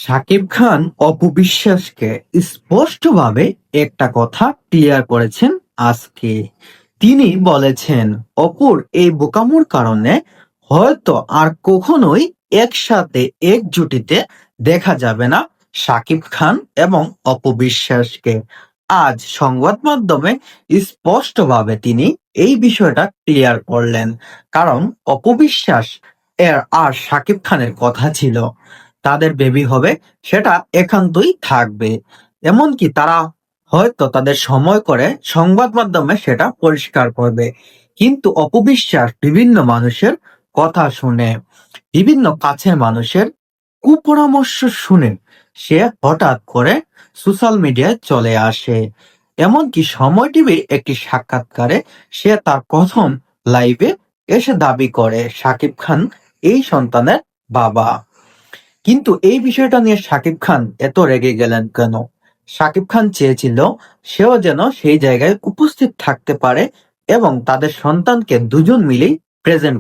শাকিব খান অপু বিশ্বাসকে স্পষ্টভাবে একটা কথা ক্লিয়ার করেছেন আজকে। তিনি বলেছেন অপুর এই বোকামোর কারণে হয়তো আর কখনোই একসাথে এক জুটিতে দেখা যাবে না শাকিব খান এবং অপু বিশ্বাসকে। আজ সংবাদ মাধ্যমে স্পষ্টভাবে তিনি এই বিষয়টা ক্লিয়ার করলেন, কারণ অপু বিশ্বাস এর আর শাকিব খানের কথা ছিল তাদের বেবি হবে, সেটা একান্তই থাকবে। এমনকি তারা হয়তো তাদের সময় করে সংবাদ মাধ্যমে সেটা পরিষ্কার করবে। কিন্তু অপবিশ্বাস বিভিন্ন মানুষের কথা শুনে, বিভিন্ন কাছের মানুষের কুপরামর্শ শুনে সে হঠাৎ করে সোশ্যাল মিডিয়ায় চলে আসে। এমনকি সময় টিভির একটি সাক্ষাৎকারে সে তার প্রথম লাইভে এসে দাবি করে শাকিব খান এই সন্তানের বাবা। কিন্তু এই বিষয়টা নিয়ে শাকিব খান এত রেগে গেলেন কেন? শাকিব খান চেয়েছিল সেও যেন সেই জায়গায় উপস্থিত থাকতে পারে এবং তাদের সন্তানকে দুজন মিলেই প্রেজেন্ট